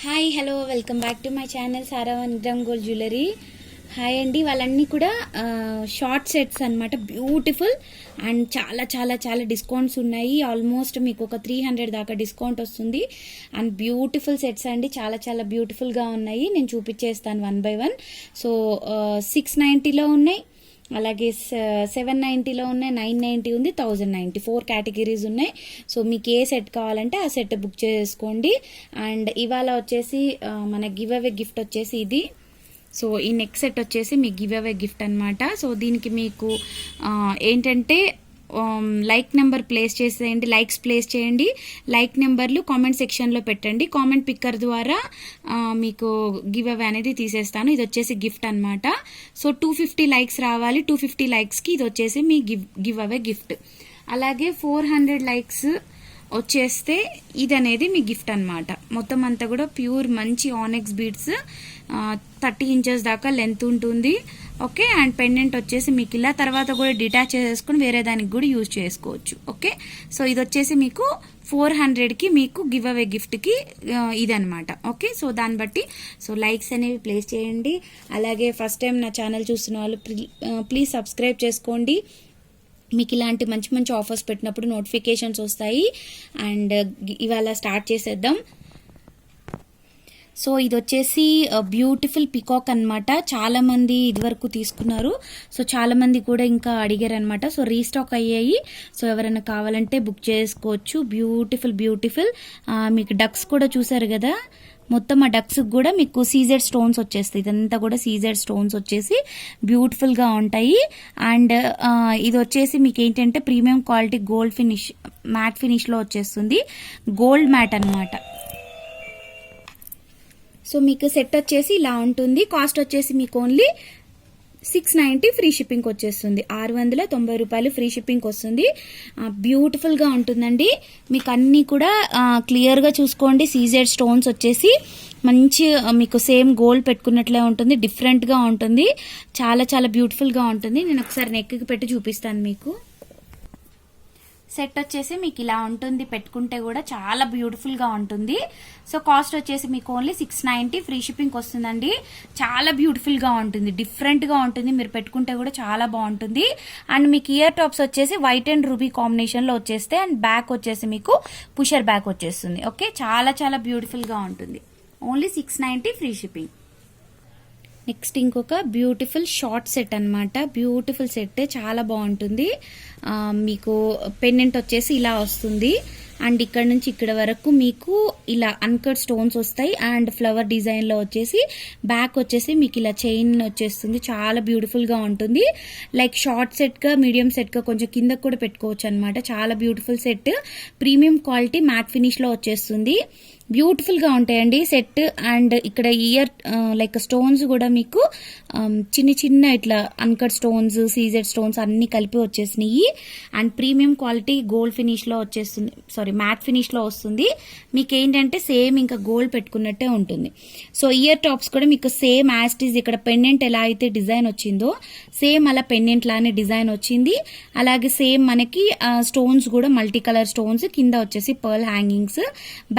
Hi hello welcome back to my channel Sara 1 gram gold jewellery. Hi అండి, వాళ్ళన్నీ కూడా short sets అన్నమాట. Beautiful and చాలా చాలా చాలా డిస్కౌంట్స్ ఉన్నాయి. ఆల్మోస్ట్ మీకు ఒక 300 దాకా డిస్కౌంట్ వస్తుంది. అండ్ బ్యూటిఫుల్ సెట్స్ అండి, చాలా చాలా బ్యూటిఫుల్గా ఉన్నాయి. నేను చూపించేస్తాను 1 by 1. సో 690లో ఉన్నాయి, అలాగే 790లో ఉన్నాయి, 990 ఉంది, 1090, 4 కేటగిరీస్ ఉన్నాయి. సో మీకు ఏ సెట్ కావాలంటే ఆ సెట్ బుక్ చేసుకోండి. అండ్ ఇవాళ వచ్చేసి మన గివ్ అవే గిఫ్ట్ వచ్చేసి ఇది. సో ఈ నెక్స్ట్ సెట్ వచ్చేసి మీ గివ్ అవే గిఫ్ట్ అనమాట. సో దీనికి మీకు ఏంటంటే లైక్ నెంబర్ ప్లేస్ చేసేయండి, లైక్స్ ప్లేస్ చేయండి. లైక్ నెంబర్లు కామెంట్ సెక్షన్లో పెట్టండి. కామెంట్ పిక్కర్ ద్వారా మీకు గివ్ అవే అనేది తీసేస్తాను. ఇది వచ్చేసి గిఫ్ట్ అనమాట. సో 250 లైక్స్ రావాలి. 250 లైక్స్కి ఇది వచ్చేసి మీ గివ్ అవే గిఫ్ట్. అలాగే 400 లైక్స్ వచ్చేస్తే ఇది అనేది మీ గిఫ్ట్ అనమాట. మొత్తం అంతా కూడా ప్యూర్ మంచి ఆనెక్స్ బీడ్స్, 30 ఇంచెస్ దాకా లెంత్ ఉంటుంది. ఓకే, అండ్ పెండెంట్ వచ్చేసి మీకు ఇలా తర్వాత కూడా డిటాచ్ చేసుకుని వేరే దానికి కూడా యూజ్ చేసుకోవచ్చు. ఓకే, సో ఇది వచ్చేసి మీకు 400కి మీకు గివ్ అవే గిఫ్ట్కి ఇదనమాట. ఓకే, సో దాన్ని బట్టి సో లైక్స్ అనేవి ప్లేస్ చేయండి. అలాగే ఫస్ట్ టైం నా ఛానల్ చూస్తున్న వాళ్ళు ప్లీజ్ సబ్స్క్రైబ్ చేసుకోండి. మీకు ఇలాంటి మంచి మంచి ఆఫర్స్ పెట్టినప్పుడు నోటిఫికేషన్స్ వస్తాయి. అండ్ ఇవాళ స్టార్ట్ చేసేద్దాం. సో ఇది వచ్చేసి బ్యూటిఫుల్ పికాక్ అనమాట. చాలా మంది ఇదివరకు తీసుకున్నారు. సో చాలా మంది కూడా ఇంకా అడిగారు అనమాట. సో రీస్టాక్ అయ్యాయి. సో ఎవరైనా కావాలంటే బుక్ చేసుకోవచ్చు. Beautiful beautiful. మీకు డక్స్ కూడా చూసారు కదా, మొత్తం ఆ డక్స్ కూడా మీకు సీజెడ్ స్టోన్స్ వచ్చేస్తాయి. ఇదంతా కూడా సీజెడ్ స్టోన్స్ వచ్చేసి బ్యూటిఫుల్గా ఉంటాయి. అండ్ ఇది వచ్చేసి మీకు ఏంటంటే premium quality gold finish, matte ఫినిష్లో వచ్చేస్తుంది. గోల్డ్ మ్యాట్ అనమాట. సో మీకు సెట్ వచ్చేసి ఇలా ఉంటుంది. కాస్ట్ వచ్చేసి మీకు ఓన్లీ 690 ఫ్రీ షిప్పింగ్ వచ్చేస్తుంది. 690 రూపాయలు ఫ్రీ షిప్పింగ్ వస్తుంది. బ్యూటిఫుల్గా ఉంటుందండి. మీకు అన్నీ కూడా క్లియర్గా చూసుకోండి. సీజెడ్ స్టోన్స్ వచ్చేసి మంచి మీకు సేమ్ గోల్డ్ పెట్టుకున్నట్లే ఉంటుంది. డిఫరెంట్గా ఉంటుంది. చాలా చాలా బ్యూటిఫుల్గా ఉంటుంది. నేను ఒకసారి నెక్కి పెట్టి చూపిస్తాను మీకు. సెట్ వచ్చేసి మీకు ఇలా ఉంటుంది. పెట్టుకుంటే కూడా చాలా బ్యూటిఫుల్గా ఉంటుంది. సో కాస్ట్ వచ్చేసి మీకు ఓన్లీ 690 ఫ్రీ షిప్పింగ్ వస్తుందండి. చాలా బ్యూటిఫుల్గా ఉంటుంది, డిఫరెంట్గా ఉంటుంది. మీరు పెట్టుకుంటే కూడా చాలా బాగుంటుంది. అండ్ మీకు ఇయర్ టాప్స్ వచ్చేసి వైట్ అండ్ రూబీ కాంబినేషన్లో వచ్చేస్తే, అండ్ బ్యాక్ వచ్చేసి మీకు పుషర్ బ్యాక్ వచ్చేస్తుంది. ఓకే, చాలా చాలా బ్యూటిఫుల్గా ఉంటుంది. Only 690 free shipping. నెక్స్ట్ ఇంకొక బ్యూటిఫుల్ షార్ట్ సెట్ అనమాట. బ్యూటిఫుల్ సెట్, చాలా బాగుంటుంది. మీకు పెండెంట్ వచ్చేసి ఇలా వస్తుంది. అండ్ ఇక్కడ నుంచి ఇక్కడ వరకు మీకు ఇలా అన్కట్ స్టోన్స్ వస్తాయి. అండ్ ఫ్లవర్ డిజైన్లో వచ్చేసి బ్యాక్ వచ్చేసి మీకు ఇలా చైన్ వచ్చేస్తుంది. చాలా బ్యూటిఫుల్గా ఉంటుంది. లైక్ షార్ట్ సెట్గా, మీడియం సెట్గా కొంచెం కిందకు కూడా పెట్టుకోవచ్చు అనమాట. చాలా beautiful set. Premium quality matte ఫినిష్లో వచ్చేస్తుంది. బ్యూటిఫుల్గా ఉంటాయండి సెట్. అండ్ ఇక్కడ ఇయర్ లైక్ స్టోన్స్ కూడా మీకు చిన్న చిన్న ఇట్లా అన్కట్ స్టోన్స్, సీజెడ్ స్టోన్స్ అన్ని కలిపి వచ్చేసినాయి. అండ్ ప్రీమియం క్వాలిటీ గోల్డ్ ఫినిష్లో వచ్చేస్తుంది, సారీ మ్యాట్ ఫినిష్లో వస్తుంది. మీకు ఏంటంటే సేమ్ ఇంకా గోల్డ్ పెట్టుకున్నట్టే ఉంటుంది. సో ఇయర్ టాప్స్ కూడా మీకు సేమ్ యాస్టీజ్ ఇక్కడ పెండెంట్ ఎలా అయితే డిజైన్ వచ్చిందో సేమ్ అలా పెండెంట్ లానే డిజైన్ వచ్చింది. అలాగే సేమ్ మనకి స్టోన్స్ కూడా మల్టీ కలర్ స్టోన్స్, కింద వచ్చేసి పర్ల్ హ్యాంగింగ్స్,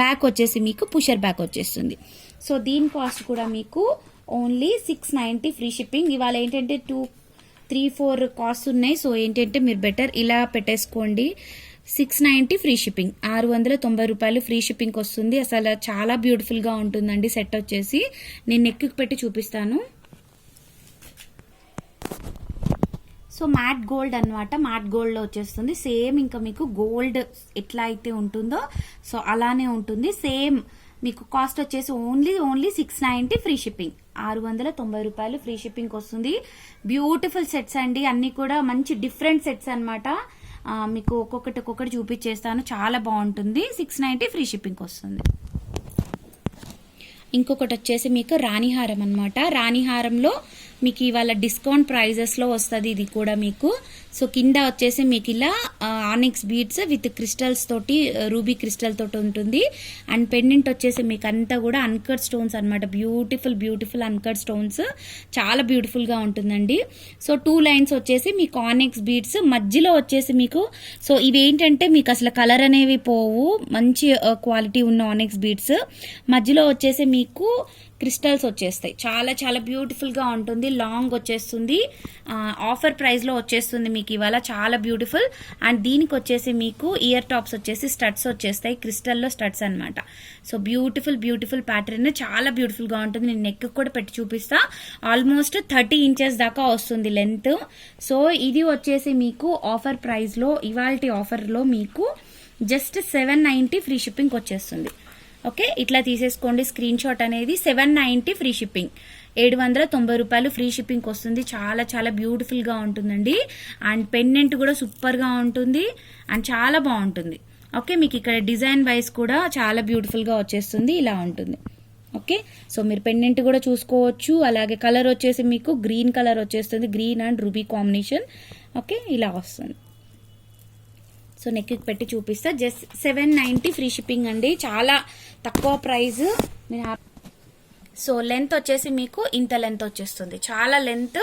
బ్యాక్ వచ్చేసి మీకు పుషర్ బ్యాక్ వచ్చేస్తుంది. సో దీని కాస్ట్ కూడా మీకు ఓన్లీ 690 ఫ్రీ షిప్పింగ్. ఇవాళ ఏంటంటే 2, 3, 4 కాస్ట్ ఉన్నాయి. సో ఏంటంటే మీరు బెటర్ ఇలా పెట్టేసుకోండి. 690 ఫ్రీ షిప్పింగ్, 690 రూపాయలు ఫ్రీ షిప్పింగ్ వస్తుంది. అసలు చాలా బ్యూటిఫుల్గా ఉంటుందండి సెట్ వచ్చేసి. నేను నెక్కి పెట్టి చూపిస్తాను. సో మ్యాట్ గోల్డ్ అనమాట. మ్యాట్ గోల్డ్లో వచ్చేస్తుంది. సేమ్ ఇంకా మీకు గోల్డ్ ఎట్లా అయితే ఉంటుందో సో అలానే ఉంటుంది. సేమ్ మీకు కాస్ట్ వచ్చేసి ఓన్లీ 690 ఫ్రీ షిప్పింగ్, 690 రూపాయలు ఫ్రీ షిప్పింగ్ వస్తుంది. బ్యూటిఫుల్ సెట్స్ అండి, అన్ని కూడా మంచి డిఫరెంట్ సెట్స్ అనమాట. మీకు ఒక్కొక్కటి చూపించేస్తాను. చాలా బాగుంటుంది. 690 ఫ్రీ షిప్పింగ్ వస్తుంది. ఇంకొకటి వచ్చేసి మీకు రాణిహారం అనమాట. రాణిహారంలో మీకు ఇవాళ డిస్కౌంట్ ప్రైజెస్లో వస్తుంది ఇది కూడా మీకు. సో కింద వచ్చేసి మీకు ఇలా ఆనిక్స్ బీడ్స్ విత్ క్రిస్టల్స్ తోటి, రూబీ క్రిస్టల్ తోటి ఉంటుంది. అండ్ పెండెంట్ వచ్చేసి మీకు అంతా కూడా అన్కట్ స్టోన్స్ అనమాట. బ్యూటిఫుల్ అన్కట్ స్టోన్స్, చాలా బ్యూటిఫుల్గా ఉంటుందండి. సో 2 లైన్స్ వచ్చేసి మీకు ఆనిక్స్ బీడ్స్, మధ్యలో వచ్చేసి మీకు, సో ఇవి ఏంటంటే మీకు అసలు కలర్ అనేవి పోవు, మంచి క్వాలిటీ ఉన్న ఆనిక్స్ బీడ్స్. మధ్యలో వచ్చేసి మీకు క్రిస్టల్స్ వచ్చేస్తాయి. చాలా బ్యూటిఫుల్గా ఉంటుంది. లాంగ్ వచ్చేస్తుంది, ఆఫర్ ప్రైస్లో వచ్చేస్తుంది మీకు ఇవాళ. చాలా బ్యూటిఫుల్. అండ్ దీనికి వచ్చేసి మీకు ఇయర్ టాప్స్ వచ్చేసి స్టడ్స్ వచ్చేస్తాయి, క్రిస్టల్లో స్టడ్స్ అనమాట. సో బ్యూటిఫుల్ ప్యాటర్న్, చాలా బ్యూటిఫుల్గా ఉంటుంది. నేను నెక్ కూడా పెట్టి చూపిస్తా. ఆల్మోస్ట్ 30 ఇంచెస్ దాకా వస్తుంది లెంత్. సో ఇది వచ్చేసి మీకు ఆఫర్ ప్రైస్లో, ఇవాల్టి ఆఫర్లో మీకు జస్ట్ 790 ఫ్రీ షిప్పింగ్ వచ్చేస్తుంది. ఓకే, ఇట్లా తీసేసుకోండి స్క్రీన్ షాట్ అనేది. 790 ఫ్రీ షిప్పింగ్, 790 రూపాయలు ఫ్రీ షిప్పింగ్ వస్తుంది. చాలా బ్యూటిఫుల్గా ఉంటుందండి. అండ్ పెండెంట్ కూడా సూపర్గా ఉంటుంది అండ్ చాలా బాగుంటుంది. ఓకే, మీకు ఇక్కడ డిజైన్ వైజ్ కూడా చాలా బ్యూటిఫుల్గా వచ్చేస్తుంది, ఇలా ఉంటుంది. ఓకే, సో మీరు పెండెంట్ కూడా చూసుకోవచ్చు. అలాగే కలర్ వచ్చేసి మీకు గ్రీన్ కలర్ వచ్చేస్తుంది, green and ruby combination. Okay, ఇలా వస్తుంది. సో నెక్కి పెట్టి చూపిస్తా. జస్ట్ 790 ఫ్రీ షిప్పింగ్ అండి, చాలా తక్కువ ప్రైస్. సో లెంత్ వచ్చేసి మీకు ఇంత లెంత్ వచ్చేస్తుంది, చాలా లెంత్.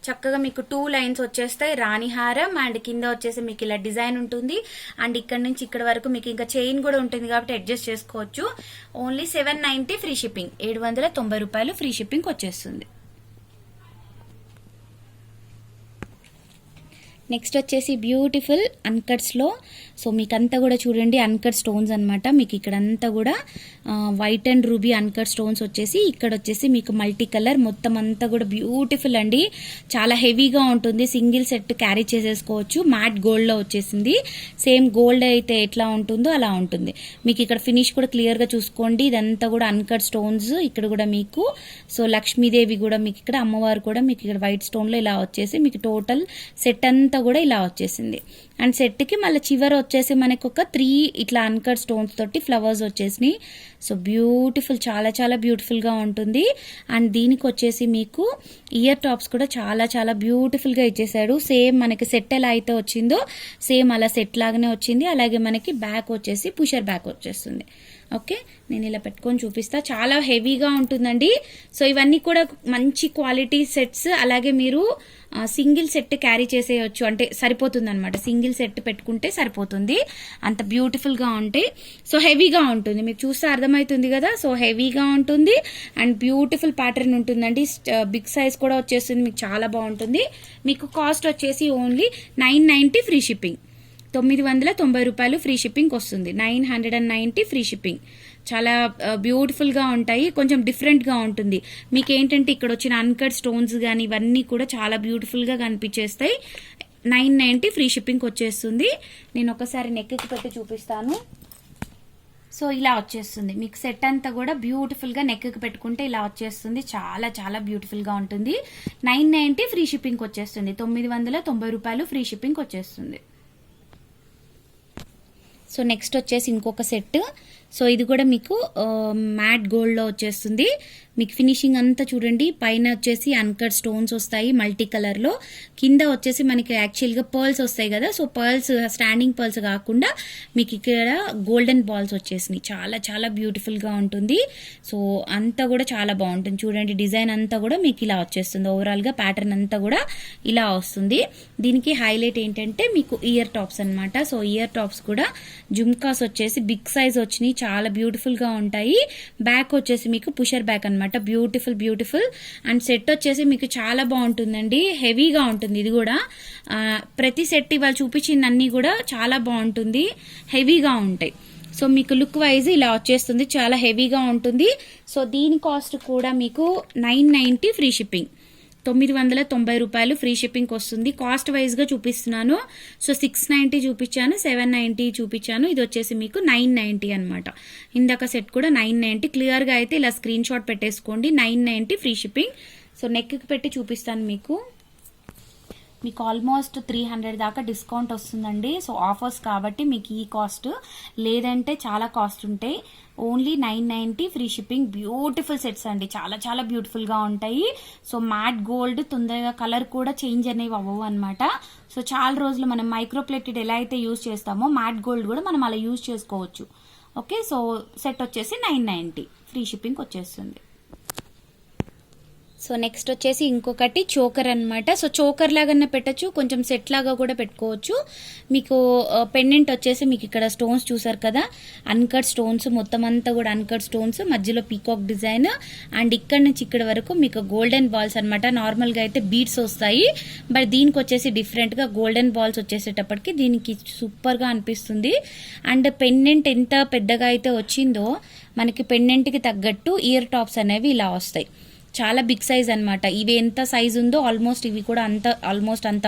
చక్కగా మీకు 2 లైన్స్ వచ్చేస్తాయి, రాణిహారం. అండ్ కింద వచ్చేసి మీకు ఇలా డిజైన్ ఉంటుంది. అండ్ ఇక్కడ నుంచి ఇక్కడ వరకు మీకు ఇంకా చైన్ కూడా ఉంటుంది కాబట్టి అడ్జస్ట్ చేసుకోవచ్చు. ఓన్లీ 790 ఫ్రీ షిప్పింగ్, 790 రూపాయలు ఫ్రీ షిప్పింగ్ వచ్చేస్తుంది. నెక్స్ట్ వచ్చేసి బ్యూటిఫుల్ అన్కట్స్లో. సో మీకు అంతా కూడా చూడండి అన్కట్ స్టోన్స్ అనమాట. మీకు ఇక్కడ అంతా కూడా white and ruby uncut stones వచ్చేసి, ఇక్కడ వచ్చేసి మీకు మల్టీ కలర్, మొత్తం అంతా కూడా బ్యూటిఫుల్ అండి. చాలా హెవీగా ఉంటుంది, సింగిల్ సెట్ క్యారీ చేసేసుకోవచ్చు. మ్యాట్ గోల్డ్లో వచ్చేసింది. సేమ్ గోల్డ్ అయితే ఎట్లా ఉంటుందో అలా ఉంటుంది. మీకు ఇక్కడ ఫినిష్ కూడా క్లియర్గా చూసుకోండి. ఇదంతా కూడా అన్కట్ స్టోన్స్. ఇక్కడ కూడా మీకు సో లక్ష్మీదేవి కూడా మీకు ఇక్కడ, అమ్మవారు కూడా మీకు ఇక్కడ వైట్ స్టోన్లో ఇలా వచ్చేసి మీకు టోటల్ సెట్ అంతా కూడా ఇలా వచ్చేసింది. అండ్ సెట్ కి మళ్ళీ చివర వచ్చేసి మనకు ఒక 3 ఇట్లా అన్కట్ స్టోన్స్ తోటి ఫ్లవర్స్ వచ్చేసినాయి. సో బ్యూటిఫుల్, చాలా బ్యూటిఫుల్ గా ఉంటుంది. అండ్ దీనికి వచ్చేసి మీకు ఇయర్ టాప్స్ కూడా చాలా బ్యూటిఫుల్ గా ఇచ్చేసాడు. సేమ్ మనకి సెట్ ఎలా అయితే వచ్చిందో సేమ్ అలా సెట్ లాగానే వచ్చింది. అలాగే మనకి బ్యాక్ వచ్చేసి పుషర్ బ్యాక్ వచ్చేస్తుంది. ఓకే, నేను ఇలా పెట్టుకొని చూపిస్తా. చాలా హెవీగా ఉంటుందండి. సో ఇవన్నీ కూడా మంచి క్వాలిటీ సెట్స్. అలాగే మీరు సింగిల్ సెట్ క్యారీ చేసేయచ్చు, అంటే సరిపోతుంది అనమాట. సింగిల్ సెట్ పెట్టుకుంటే సరిపోతుంది, అంత బ్యూటిఫుల్ గా ఉంటాయి. సో హెవీగా ఉంటుంది, మీకు చూస్తే అర్థమవుతుంది కదా. సో హెవీగా ఉంటుంది అండ్ బ్యూటిఫుల్ ప్యాటర్న్ ఉంటుందండి. బిగ్ సైజ్ కూడా వచ్చేస్తుంది, మీకు చాలా బాగుంటుంది. మీకు కాస్ట్ వచ్చేసి ఓన్లీ 990 ఫ్రీ షిప్పింగ్, 990 రూపాయలు ఫ్రీ షిప్పింగ్ వస్తుంది. 990 ఫ్రీ షిప్పింగ్. చాలా బ్యూటిఫుల్ గా ఉంటాయి, కొంచెం డిఫరెంట్ గా ఉంటుంది. మీకు ఏంటంటే ఇక్కడ వచ్చిన అన్కట్ స్టోన్స్ కానీ ఇవన్నీ కూడా చాలా బ్యూటిఫుల్ గా కనిపించేస్తాయి. 990 ఫ్రీ షిప్పింగ్ వచ్చేస్తుంది. నేను ఒకసారి నెక్కి పెట్టి చూపిస్తాను. సో ఇలా వచ్చేస్తుంది మీకు సెట్ అంతా కూడా బ్యూటిఫుల్ గా నెక్కి పెట్టుకుంటే ఇలా వచ్చేస్తుంది. చాలా బ్యూటిఫుల్ గా ఉంటుంది. 990 ఫ్రీ షిప్పింగ్ వచ్చేస్తుంది, 990 రూపాయలు ఫ్రీ షిప్పింగ్ వచ్చేస్తుంది. సో నెక్స్ట్ వచ్చేసి ఇంకొక సెట్. సో ఇది కూడా మీకు మ్యాట్ గోల్డ్ లో వచ్చేస్తుంది. మీకు ఫినిషింగ్ అంతా చూడండి. పైన వచ్చేసి అన్కట్ స్టోన్స్ వస్తాయి మల్టీ కలర్ లో. కింద వచ్చేసి మనకి యాక్చువల్ గా పర్ల్స్ వస్తాయి కదా. సో పర్ల్స్ స్టాండింగ్ పర్ల్స్ కాకుండా మీకు ఇక్కడ గోల్డెన్ బాల్స్ వచ్చేసినాయి. చాలా బ్యూటిఫుల్ గా ఉంటుంది. సో అంతా కూడా చాలా బాగుంటుంది. చూడండి డిజైన్ అంతా కూడా మీకు ఇలా వచ్చేస్తుంది. ఓవరాల్ గా ప్యాటర్న్ అంతా కూడా ఇలా వస్తుంది. దీనికి హైలైట్ ఏంటంటే మీకు ఇయర్ టాప్స్ అన్నమాట. సో ఇయర్ టాప్స్ కూడా జుమ్కాస్ వచ్చేసి బిగ్ సైజ్ వచ్చినాయి, చాలా బ్యూటిఫుల్ గా ఉంటాయి. బ్యాక్ వచ్చేసి మీకు పుషర్ బ్యాక్ అన్నమాట. బ్యూటిఫుల్. అండ్ సెట్ వచ్చేసి మీకు చాలా బాగుంటుందండి, హెవీగా ఉంటుంది. ఇది కూడా ప్రతి సెట్ ఇవాళ చూపించింది అన్ని కూడా చాలా బాగుంటుంది, హెవీగా ఉంటాయి. సో మీకు లుక్ వైజ్ ఇలా వచ్చేస్తుంది, చాలా హెవీగా ఉంటుంది. సో దీని కాస్ట్ కూడా మీకు 990 ఫ్రీ షిప్పింగ్, 990 రూపాయలు ఫ్రీ షిప్పింగ్ వస్తుంది. కాస్ట్ వైజ్ గా చూపిస్తున్నాను. సో 690 చూపించాను, 790 చూపించాను. ఇది వచ్చేసి మీకు 990 అనమాట. ఇందాక సెట్ కూడా 990. క్లియర్ గా అయితే ఇలా స్క్రీన్ షాట్ పెట్టేసుకోండి. 990 ఫ్రీ షిప్పింగ్. సో నెక్ కి పెట్టి చూపిస్తాను మీకు. మీకు ఆల్మోస్ట్ 300 దాకా డిస్కౌంట్ వస్తుందండి. సో ఆఫర్స్ కాబట్టి మీకు ఈ కాస్ట్, లేదంటే చాలా కాస్ట్ ఉంటాయి. Only 990 free shipping. Beautiful sets అండి, చాలా చాలా బ్యూటిఫుల్ గా ఉంటాయి. సో మ్యాట్ గోల్డ్, తొందరగా కలర్ కూడా చేంజ్ అనేవి అవ్వవు అనమాట. సో చాలా రోజులు మనం మైక్రోప్లేటెడ్ ఎలా అయితే యూజ్ చేస్తామో మ్యాట్ గోల్డ్ కూడా మనం అలా యూజ్ చేసుకోవచ్చు. ఓకే, సో సెట్ వచ్చేసి 990 ఫ్రీ షిప్పింగ్ వచ్చేస్తుంది. సో నెక్స్ట్ వచ్చేసి ఇంకొకటి చోకర్ అన్నమాట. సో చోకర్ లాగానే పెట్టచ్చు, కొంచెం సెట్ లాగా కూడా పెట్టుకోవచ్చు. మీకు పెండెంట్ వచ్చేసి మీకు ఇక్కడ స్టోన్స్ చూసారు కదా, అన్కట్ స్టోన్స్, మొత్తం అంతా కూడా అన్కట్ స్టోన్స్, మధ్యలో పీకాక్ డిజైన్, అండ్ ఇక్కడ నుంచి ఇక్కడ వరకు మీకు గోల్డెన్ బాల్స్ అనమాట. నార్మల్ గా అయితే బీడ్స్ వస్తాయి, బట్ దీనికి వచ్చేసి డిఫరెంట్ గా గోల్డెన్ బాల్స్ వచ్చేసేటప్పటికి దీనికి సూపర్ గా అనిపిస్తుంది. అండ్ పెండెంట్ ఎంత పెద్దగా అయితే వచ్చిందో మనకి పెండెంట్ కి తగ్గట్టు ఇయర్ టాప్స్ అనేవి ఇలా వస్తాయి. చాలా బిగ్ సైజ్ అనమాట. ఇవి ఎంత సైజ్ ఉందో ఆల్మోస్ట్ ఇవి కూడా ఆల్మోస్ట్ అంత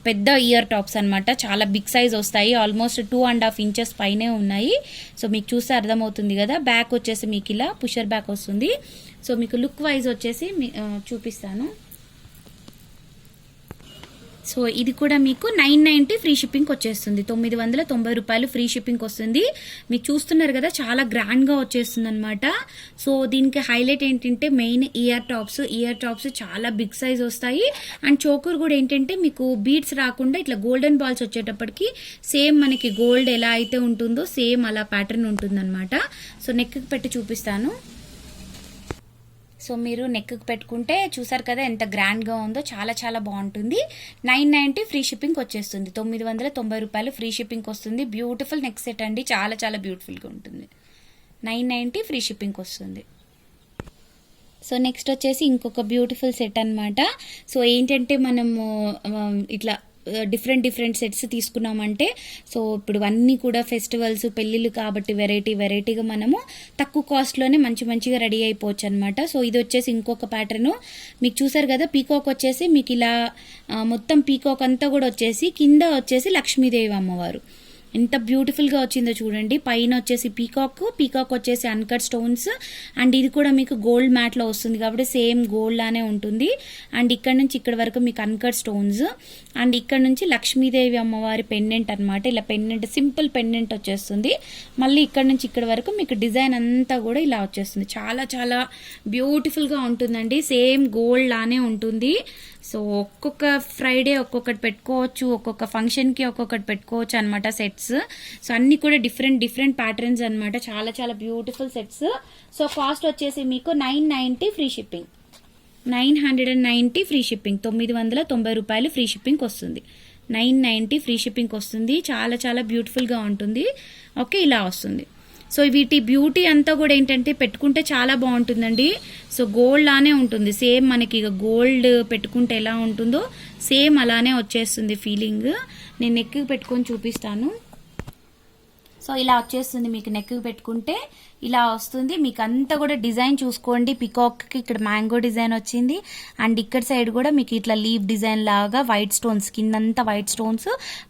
పెద్ద ఇయర్ టాప్స్ అనమాట. చాలా బిగ్ సైజ్ వస్తాయి, ఆల్మోస్ట్ 2.5 ఇంచెస్ పైనే ఉన్నాయి. సో మీకు చూస్తే అర్థమవుతుంది కదా. బ్యాక్ వచ్చేసి మీకు ఇలా పుషర్ బ్యాక్ వస్తుంది. సో మీకు లుక్ వైజ్ వచ్చేసి చూపిస్తాను. సో ఇది కూడా మీకు 990 ఫ్రీ షిప్పింగ్ వచ్చేస్తుంది. 990 రూపాయలు ఫ్రీ షిప్పింగ్ వస్తుంది. మీకు చూస్తున్నారు కదా, చాలా గ్రాండ్ గా వచ్చేస్తుంది అనమాట. సో దీనికి హైలైట్ ఏంటంటే మెయిన్ ఇయర్ టాప్స్ చాలా బిగ్ సైజ్ వస్తాయి. అండ్ చోకర్ కూడా ఏంటంటే మీకు బీడ్స్ రాకుండా ఇట్లా గోల్డెన్ బాల్స్ వచ్చేటప్పటికి సేమ్ మనకి గోల్డ్ ఎలా అయితే ఉంటుందో సేమ్ అలా ప్యాటర్న్ ఉంటుంది అనమాట. సో నెక్ పెట్టి చూపిస్తాను. సో మీరు నెక్ పెట్టుకుంటే చూసారు కదా ఎంత గ్రాండ్ గా ఉందో, చాలా చాలా బాగుంటుంది. 990 ఫ్రీ షిప్పింగ్ వచ్చేస్తుంది. 990 రూపాయలు ఫ్రీ షిప్పింగ్ వస్తుంది. బ్యూటిఫుల్ నెక్ సెట్ అండి, చాలా చాలా బ్యూటిఫుల్ గా ఉంటుంది. 990 ఫ్రీ షిప్పింగ్ వస్తుంది. సో నెక్స్ట్ వచ్చేసి ఇంకొక బ్యూటిఫుల్ సెట్ అన్నమాట. సో ఏంటంటే మనము ఇట్లా డిఫరెంట్ సెట్స్ తీసుకున్నామంటే, సో ఇప్పుడు అన్నీ కూడా ఫెస్టివల్స్, పెళ్ళిళ్ళు కాబట్టి వెరైటీగా మనము తక్కువ కాస్ట్లోనే మంచిగా రెడీ అయిపోవచ్చు అనమాట. సో ఇది వచ్చేసి ఇంకొక ప్యాటర్న్. మీకు చూసారు కదా, పీకాక్ వచ్చేసి మీకు ఇలా మొత్తం పీకాక్ అంతా కూడా వచ్చేసి కింద వచ్చేసి లక్ష్మీదేవి అమ్మవారు ఎంత బ్యూటిఫుల్ గా వచ్చిందో చూడండి. పైన వచ్చేసి పీకాక్ వచ్చేసి అన్కట్ స్టోన్స్, అండ్ ఇది కూడా మీకు గోల్డ్ మ్యాట్ లో వస్తుంది కాబట్టి సేమ్ గోల్డ్ లానే ఉంటుంది. అండ్ ఇక్కడ నుంచి ఇక్కడ వరకు మీకు అన్కట్ స్టోన్స్, అండ్ ఇక్కడ నుంచి లక్ష్మీదేవి అమ్మవారి పెండెంట్ అనమాట. ఇలా పెండెంట్, సింపుల్ పెండెంట్ వచ్చేస్తుంది. మళ్ళీ ఇక్కడ నుంచి ఇక్కడ వరకు మీకు డిజైన్ అంతా కూడా ఇలా వచ్చేస్తుంది. చాలా చాలా బ్యూటిఫుల్ గా ఉంటుందండి, సేమ్ గోల్డ్ లానే ఉంటుంది. సో ఒక్కొక్క ఫ్రైడే ఒక్కొక్కటి పెట్టుకోవచ్చు, ఒక్కొక్క ఫంక్షన్ కి ఒక్కొక్కటి పెట్టుకోవచ్చు అనమాట సెట్స్. సో అన్ని కూడా డిఫరెంట్ ప్యాటర్న్స్ అనమాట. చాలా చాలా బ్యూటిఫుల్ సెట్స్. సో కాస్ట్ వచ్చేసి మీకు 990 ఫ్రీ షిప్పింగ్. 990 free shipping. 990 రూపాయలు ఫ్రీ షిప్పింగ్ వస్తుంది. 990 ఫ్రీ షిప్పింగ్ వస్తుంది. చాలా చాలా బ్యూటిఫుల్ గా ఉంటుంది. ఓకే, ఇలా వస్తుంది. సో వీటి బ్యూటీ అంతా కూడా ఏంటంటే పెట్టుకుంటే చాలా బాగుంటుందండి. సో గోల్డ్ లానే ఉంటుంది, సేమ్ మనకి ఇక గోల్డ్ పెట్టుకుంటే ఎలా ఉంటుందో సేమ్ అలానే వచ్చేస్తుంది ఫీలింగ్. నేను నెక్ పెట్టుకొని చూపిస్తాను. సో ఇలా వచ్చేస్తుంది మీకు నెక్ పెట్టుకుంటే ఇలా వస్తుంది. మీకు అంతా కూడా డిజైన్ చూసుకోండి. పికాక్ కి ఇక్కడ మ్యాంగో డిజైన్ వచ్చింది, అండ్ ఇక్కడ సైడ్ కూడా మీకు ఇట్లా లీవ్ డిజైన్ లాగా వైట్ స్టోన్స్, కిందంతా వైట్ స్టోన్స్,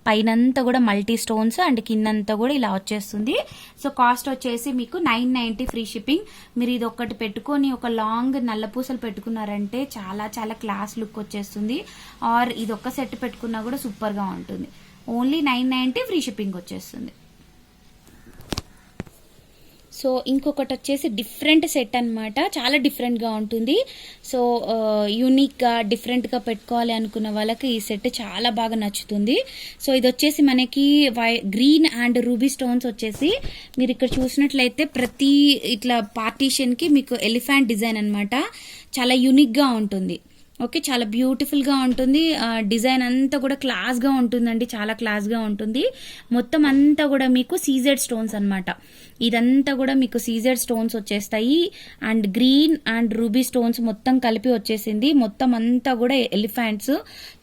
పైనంతా కూడా మల్టీ స్టోన్స్, అండ్ కిందంతా కూడా ఇలా వచ్చేస్తుంది. సో కాస్ట్ వచ్చేసి మీకు 990 ఫ్రీ షిప్పింగ్. మీరు ఇది ఒకటి పెట్టుకొని ఒక లాంగ్ నల్ల పూసలు పెట్టుకున్నారంటే చాలా చాలా క్లాస్ లుక్ వచ్చేస్తుంది. ఆర్ ఇది ఒక్క సెట్ పెట్టుకున్నా కూడా సూపర్ గా ఉంటుంది. ఓన్లీ 990 ఫ్రీ షిప్పింగ్ వచ్చేస్తుంది. సో ఇంకొకటి వచ్చేసి డిఫరెంట్ సెట్ అన్నమాట, చాలా డిఫరెంట్ గా ఉంటుంది. సో యూనిక్ గా డిఫరెంట్ గా పెట్టుకోవాలి అనుకున్న వాళ్ళకి ఈ సెట్ చాలా బాగా నచ్చుతుంది. సో ఇది వచ్చేసి మనకి గ్రీన్ అండ్ రూబీ స్టోన్స్ వచ్చేసి మీరు ఇక్కడ చూసినట్లయితే ప్రతి ఇట్లా పార్టీషన్ కి మీకు ఎలిఫెంట్ డిజైన్ అన్నమాట. చాలా యూనిక్ గా ఉంటుంది. ఓకే, చాలా బ్యూటిఫుల్ గా ఉంటుంది. డిజైన్ అంతా కూడా క్లాస్ గా ఉంటుందండి, చాలా క్లాస్ గా ఉంటుంది. మొత్తం అంతా కూడా మీకు సీజెడ్ స్టోన్స్ అన్నమాట. ఇదంతా కూడా మీకు సీజెడ్ స్టోన్స్ వచ్చేస్తాయి, and green and ruby stones మొత్తం కలిపి వచ్చేసింది. మొత్తం అంతా కూడా ఎలిఫెంట్స్,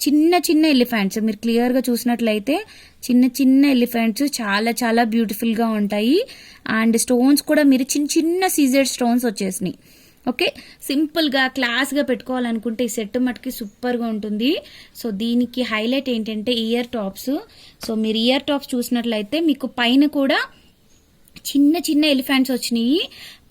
చిన్న ఎలిఫెంట్స్. మీరు క్లియర్ గా చూసినట్లయితే చిన్న ఎలిఫెంట్స్ చాలా చాలా బ్యూటిఫుల్ గా ఉంటాయి. అండ్ స్టోన్స్ కూడా మీరు చిన్న సీజెడ్ స్టోన్స్ వచ్చేసినాయి. ఓకే, సింపుల్ గా క్లాస్ గా పెట్టుకోవాలనుకుంటే ఈ సెట్ మటుకి సూపర్ గా ఉంటుంది. సో దీనికి హైలైట్ ఏంటంటే ఇయర్ టాప్స్. సో మీరు ఇయర్ టాప్స్ చూసినట్లయితే మీకు పైన కూడా చిన్న చిన్న ఎలిఫెంట్స్ వచ్చినాయి.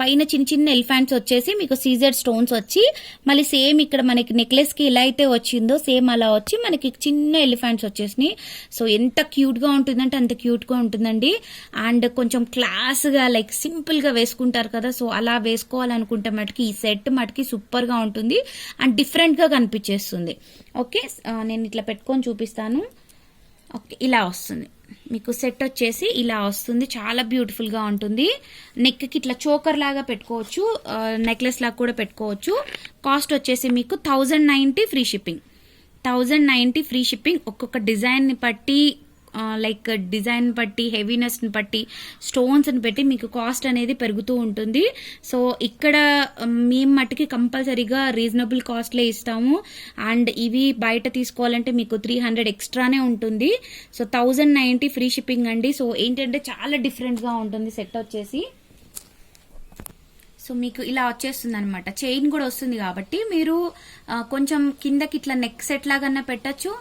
పైన చిన్న చిన్న ఎలిఫెంట్స్ వచ్చేసి మీకు సీజెడ్ స్టోన్స్ వచ్చి మళ్ళీ సేమ్ ఇక్కడ మనకి నెక్లెస్ కి ఎలా అయితే వచ్చిందో సేమ్ అలా వచ్చి మనకి చిన్న ఎలిఫెంట్స్ వచ్చేసినాయి. సో ఎంత క్యూట్ గా ఉంటుందంటే అంత క్యూట్ గా ఉంటుందండి. అండ్ కొంచెం క్లాస్ గా లైక్ సింపుల్ గా వేసుకుంటారు కదా, సో అలా వేసుకోవాలనుకుంటే మటుకి ఈ సెట్ మటుకి సూపర్ గా ఉంటుంది అండ్ డిఫరెంట్ గా కనిపించేస్తుంది. ఓకే, నేను ఇట్లా పెట్టుకొని చూపిస్తాను. ఓకే, ఇలా వస్తుంది మీకు సెట్ వచ్చేసి ఇలా వస్తుంది. చాలా బ్యూటిఫుల్ గా ఉంటుంది. నెక్ కి ఇట్లా చోకర్ లాగా పెట్టుకోవచ్చు, నెక్లెస్ లాగా కూడా పెట్టుకోవచ్చు. కాస్ట్ వచ్చేసి మీకు 1090 ఫ్రీ షిప్పింగ్. 1090 free shipping. ఒక్కొక్క డిజైన్ ని బట్టి లైక్ డిజైన్ బట్టి, హెవీనెస్ ని బట్టి, స్టోన్స్ ని బట్టి మీకు కాస్ట్ అనేది పెరుగుతూ ఉంటుంది. సో ఇక్కడ మేము మట్టుకి కంపల్సరీగా రీజనబుల్ కాస్ట్లే ఇస్తాము. అండ్ ఇవి బయట తీసుకోవాలంటే మీకు 300 ఎక్స్ట్రానే ఉంటుంది. సో 1090 ఫ్రీ షిప్పింగ్ అండి. సో ఏంటంటే చాలా డిఫరెంట్ గా ఉంటుంది సెట్ వచ్చేసి. సో మీకు ఇలా వచ్చేస్తుంది అనమాట. చైన్ కూడా వస్తుంది కాబట్టి మీరు కొంచెం కిందకి ఇట్లా నెక్ సెట్ లాగా పెట్టచ్చు,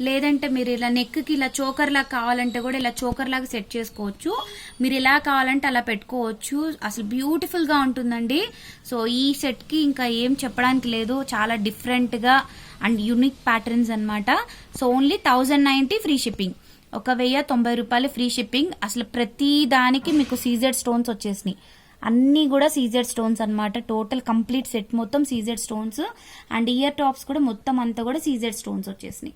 లేదంటే మీరు ఇలా నెక్ కి ఇలా చోకర్ లాగా కావాలంటే కూడా ఇలా చోకర్ లాగా సెట్ చేసుకోవచ్చు. మీరు ఎలా కావాలంటే అలా పెట్టుకోవచ్చు. అసలు బ్యూటిఫుల్ గా ఉంటుందండి. సో ఈ సెట్ కి ఇంకా ఏం చెప్పడానికి లేదు, చాలా డిఫరెంట్ గా అండ్ యూనిక్ ప్యాటర్న్స్ అన్నమాట. So only 1090 free shipping. 1090 రూపాయలు ఫ్రీ షిప్పింగ్. అసలు ప్రతి దానికి మీకు సీజెడ్ స్టోన్స్ వచ్చేసినాయి. అన్ని కూడా సీజెడ్ స్టోన్స్ అన్నమాట. టోటల్ కంప్లీట్ సెట్ మొత్తం CZ stones and ear tops కూడా మొత్తం అంతా కూడా సీజెడ్ స్టోన్స్ వచ్చేసినాయి.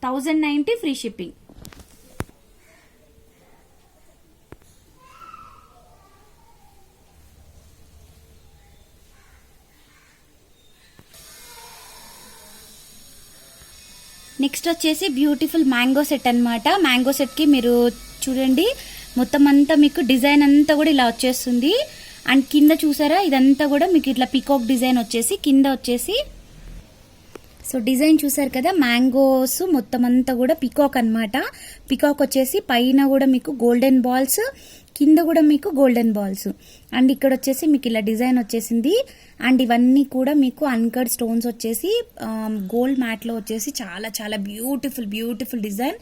1090 ఫ్రీ షిప్పింగ్. నెక్స్ట్ వచ్చేసి బ్యూటిఫుల్ మ్యాంగో సెట్ అన్నమాట. మ్యాంగో సెట్ కి మీరు చూడండి మొత్తం అంతా మీకు డిజైన్ అంతా కూడా ఇలా వచ్చేస్తుంది. అండ్ కింద చూసారా ఇదంతా కూడా మీకు ఇట్లా పికాక్ డిజైన్ వచ్చేసి కింద వచ్చేసి, సో డిజైన్ చూసారు కదా, మ్యాంగోస్ మొత్తం అంతా కూడా పికాక్ అన్నమాట. పికాక్ వచ్చేసి పైన కూడా మీకు గోల్డెన్ బాల్స్, కింద కూడా మీకు గోల్డెన్ బాల్స్. అండ్ ఇక్కడ వచ్చేసి మీకు ఇలా డిజైన్ వచ్చేసింది. అండ్ ఇవన్నీ కూడా మీకు అన్కట్ స్టోన్స్ వచ్చేసి గోల్డ్ మ్యాట్ లో వచ్చేసి చాలా చాలా బ్యూటిఫుల్ బ్యూటిఫుల్ డిజైన్.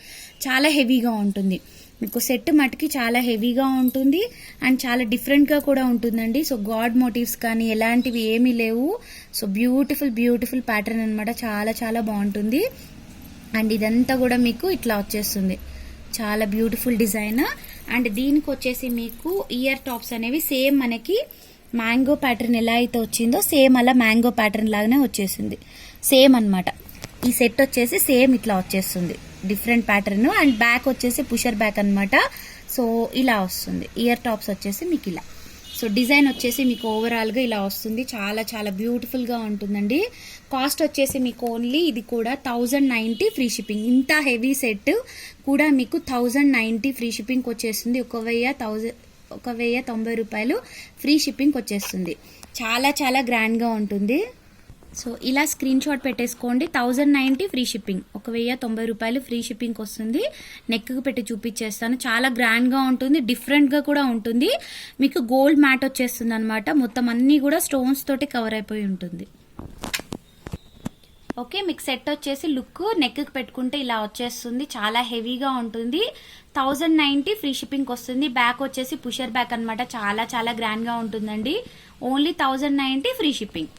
చాలా హెవీగా ఉంటుంది మీకు సెట్ మటుకి, చాలా హెవీగా ఉంటుంది అండ్ చాలా డిఫరెంట్ గా కూడా ఉంటుందండి. సో గాడ్ మోటివ్స్ కానీ ఎలాంటివి ఏమీ లేవు. సో బ్యూటిఫుల్ బ్యూటిఫుల్ ప్యాటర్న్ అన్నమాట. చాలా చాలా బాగుంటుంది. అండ్ ఇదంతా కూడా మీకు ఇట్లా వచ్చేస్తుంది. చాలా బ్యూటిఫుల్ డిజైన్. అండ్ దీనికి వచ్చేసి మీకు ఇయర్ టాప్స్ అనేవి సేమ్ మనకి మ్యాంగో ప్యాటర్న్ ఎలా అయితే వచ్చిందో సేమ్ అలా మ్యాంగో ప్యాటర్న్ లాగానే వచ్చేసింది. సేమ్ అన్నమాట. ఈ సెట్ వచ్చేసి సేమ్ ఇట్లా వచ్చేస్తుంది, డిఫరెంట్ ప్యాటర్న్. అండ్ బ్యాక్ వచ్చేసి పుషర్ బ్యాక్ అన్నమాట. సో ఇలా వస్తుంది. ఇయర్ టాప్స్ వచ్చేసి మీకు ఇలా. సో డిజైన్ వచ్చేసి మీకు ఓవరాల్ గా ఇలా వస్తుంది. చాలా చాలా బ్యూటిఫుల్ గా ఉంటుందండి. కాస్ట్ వచ్చేసి మీకు ఓన్లీ ఇది కూడా 1090 ఫ్రీ షిప్పింగ్. ఇంత హెవీ సెట్ కూడా మీకు 1090 ఫ్రీ షిప్పింగ్ వచ్చేస్తుంది. 1090 రూపాయలు ఫ్రీ షిప్పింగ్ వచ్చేస్తుంది. చాలా చాలా గ్రాండ్ గా ఉంటుంది. సో ఇలా స్క్రీన్ షాట్ పెట్టేసుకోండి. 1090 ఫ్రీ షిప్పింగ్. 1090 రూపాయలు ఫ్రీ షిప్పింగ్ వస్తుంది. నెక్ కు పెట్టి చూపించేస్తాను. చాలా గ్రాండ్ గా ఉంటుంది, డిఫరెంట్ గా కూడా ఉంటుంది. మీకు గోల్డ్ మ్యాట్ వచ్చేస్తుంది అనమాట. మొత్తం అన్ని కూడా స్టోన్స్ తోటి కవర్ అయిపోయి ఉంటుంది. ఓకే, మీకు సెట్ వచ్చేసి లుక్ నెక్ కు పెట్టుకుంటే ఇలా వచ్చేస్తుంది. చాలా హెవీగా ఉంటుంది. 1090 ఫ్రీ షిప్పింగ్ వస్తుంది. బ్యాక్ వచ్చేసి పుషర్ బ్యాక్ అన్నమాట. చాలా చాలా గ్రాండ్ గా ఉంటుందండి. Only 1090 free shipping.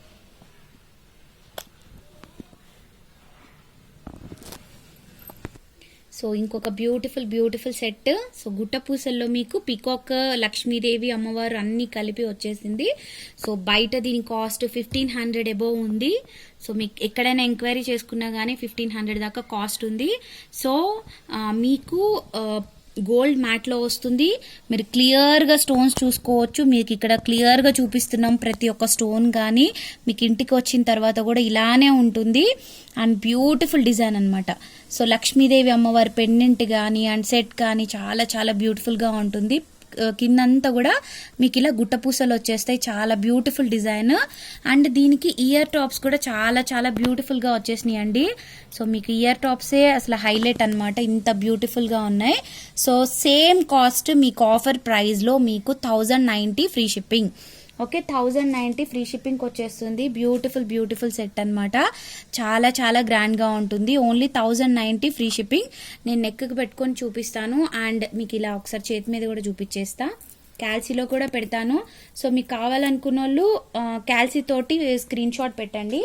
సో ఇంకొక బ్యూటిఫుల్ బ్యూటిఫుల్ సెట్. సో గుట్ట పూసల్లో మీకు పికాక్, లక్ష్మీదేవి అమ్మవారు అన్ని కలిపి వచ్చేసింది. సో బయట దీని కాస్ట్ 1500 అబోవ్ ఉంది. సో మీకు ఎక్కడైనా ఎంక్వైరీ చేసుకున్నా గానీ 1500 దాకా కాస్ట్ ఉంది. సో మీకు గోల్డ్ మ్యాట్ లో వస్తుంది. మీరు క్లియర్ గా స్టోన్స్ చూసుకోవచ్చు. మీకు ఇక్కడ క్లియర్ గా చూపిస్తున్నాం ప్రతి ఒక్క స్టోన్ గానీ. మీకు ఇంటికి వచ్చిన తర్వాత కూడా ఇలానే ఉంటుంది. అండ్ బ్యూటిఫుల్ డిజైన్ అన్నమాట. సో లక్ష్మీదేవి అమ్మవారి పెండెంట్ కానీ అండ్ సెట్ కానీ చాలా చాలా బ్యూటిఫుల్ గా ఉంటుంది. కిందంతా కూడా మీకు ఇలా గుట్టపూసలు వచ్చేస్తాయి. చాలా బ్యూటిఫుల్ డిజైన్. అండ్ దీనికి ఇయర్ టాప్స్ కూడా చాలా చాలా బ్యూటిఫుల్ గా వచ్చేసినాయి అండి. సో మీకు ఇయర్ టాప్సే అసలు హైలైట్ అన్నమాట. ఇంత బ్యూటిఫుల్ గా ఉన్నాయి. సో సేమ్ కాస్ట్ మీకు ఆఫర్ ప్రైస్ లో మీకు 1090 free shipping. Okay, 1090 free shipping వచ్చేస్తుంది. బ్యూటిఫుల్ బ్యూటిఫుల్ సెట్ అన్నమాట. చాలా చాలా గ్రాండ్ గా ఉంటుంది. Only 1090 free shipping. నేను నెక్ కి పెట్టుకొని చూపిస్తాను. అండ్ మీకు ఇలా ఒకసారి చేతి మీద కూడా చూపించేస్తా. క్యాల్సీలో కూడా పెడతాను. సో మీకు కావాలనుకున్న వాళ్ళు క్యాల్సీ తోటి స్క్రీన్ షాట్ పెట్టండి.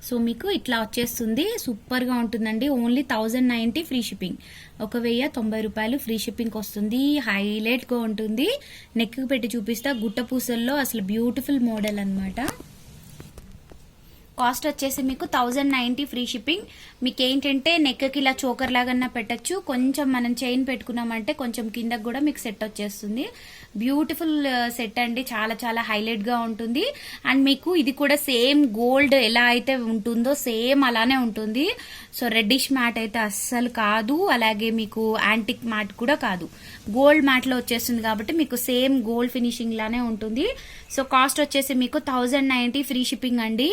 సో మీకు ఇట్లా వచ్చేస్తుంది, సూపర్గా ఉంటుందండి. ఓన్లీ 1090 ఫ్రీ షిప్పింగ్, 1090 రూపాయలు ఫ్రీ షిప్పింగ్ వస్తుంది. హైలైట్గా ఉంటుంది. నెక్ పెట్టి చూపిస్తా, గుట్ట పూసల్లో అసలు బ్యూటిఫుల్ మోడల్ అన్నమాట. కాస్ట్ వచ్చేసి మీకు 1090 ఫ్రీ షిప్పింగ్. మీకు ఏంటంటే నెక్కి ఇలా చోకర్ లాగా పెట్టచ్చు. కొంచెం మనం చైన్ పెట్టుకున్నామంటే కొంచెం కిందకు కూడా మీకు సెట్ వచ్చేస్తుంది. బ్యూటిఫుల్ సెట్ అండి, చాలా చాలా హైలైట్ గా ఉంటుంది. అండ్ మీకు ఇది కూడా సేమ్ గోల్డ్ ఎలా అయితే ఉంటుందో సేమ్ అలానే ఉంటుంది. సో రెడ్డిష్ మ్యాట్ అయితే అస్సలు కాదు, అలాగే మీకు యాంటిక్ మ్యాట్ కూడా కాదు, గోల్డ్ మ్యాట్ లో వచ్చేస్తుంది కాబట్టి మీకు సేమ్ గోల్డ్ ఫినిషింగ్ లానే ఉంటుంది. సో కాస్ట్ వచ్చేసి మీకు 1090 ఫ్రీ షిప్పింగ్ అండి.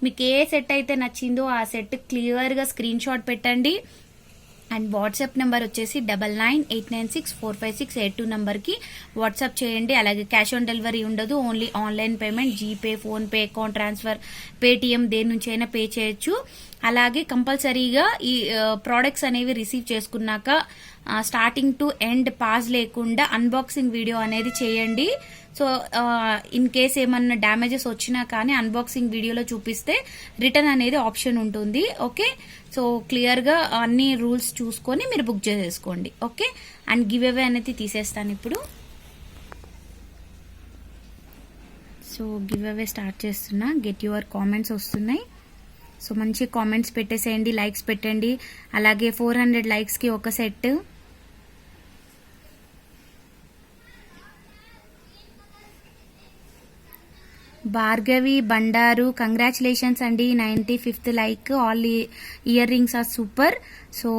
మీకు ఏ సెట్ అయితే నచ్చిందో ఆ సెట్ క్లియర్ గా స్క్రీన్ షాట్ పెట్టండి. అండ్ వాట్సాప్ నెంబర్ వచ్చేసి 9989645682 నంబర్కి వాట్సాప్ చేయండి. అలాగే క్యాష్ ఆన్ డెలివరీ ఉండదు, only online payment, GPay, PhonePe, account transfer, Paytm దేని నుంచి అయినా పే చేయొచ్చు. అలాగే కంపల్సరీగా ఈ ప్రోడక్ట్స్ అనేవి రిసీవ్ చేసుకున్నాక స్టార్టింగ్ టు ఎండ్ పాజ్ లేకుండా అన్బాక్సింగ్ వీడియో అనేది చేయండి. సో ఇన్ కేస్ ఏమన్నా డ్యామేజెస్ వచ్చినా కానీ అన్బాక్సింగ్ వీడియోలో చూపిస్తే రిటర్న్ అనేది ఆప్షన్ ఉంటుంది. ఓకే, సో క్లియర్గా అన్ని రూల్స్ చూసుకొని మీరు బుక్ చేసేసుకోండి. ఓకే, అండ్ గివ్ అవే అనేది తీసేస్తాను ఇప్పుడు. సో గివ్ అవే స్టార్ట్ చేస్తున్నా. గెట్ యువర్ కామెంట్స్ వస్తున్నాయి. సో మంచి కామెంట్స్ పెట్టేసేయండి, లైక్స్ పెట్టండి. అలాగే 400 లైక్స్కి ఒక సెట్. భార్గవి బండారు, కంగ్రాచులేషన్స్ అండి, 95th like. All earrings are super. So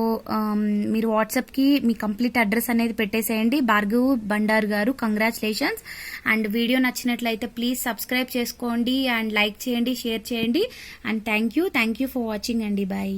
మీరు వాట్సాప్కి మీ కంప్లీట్ అడ్రస్ అనేది పెట్టేసేయండి. భార్గవి బండారు గారు, కంగ్రాచులేషన్స్. అండ్ వీడియో నచ్చినట్లయితే ప్లీజ్ సబ్స్క్రైబ్ చేసుకోండి అండ్ లైక్ చేయండి, షేర్ చేయండి. And thank you for watching అండి. బాయ్.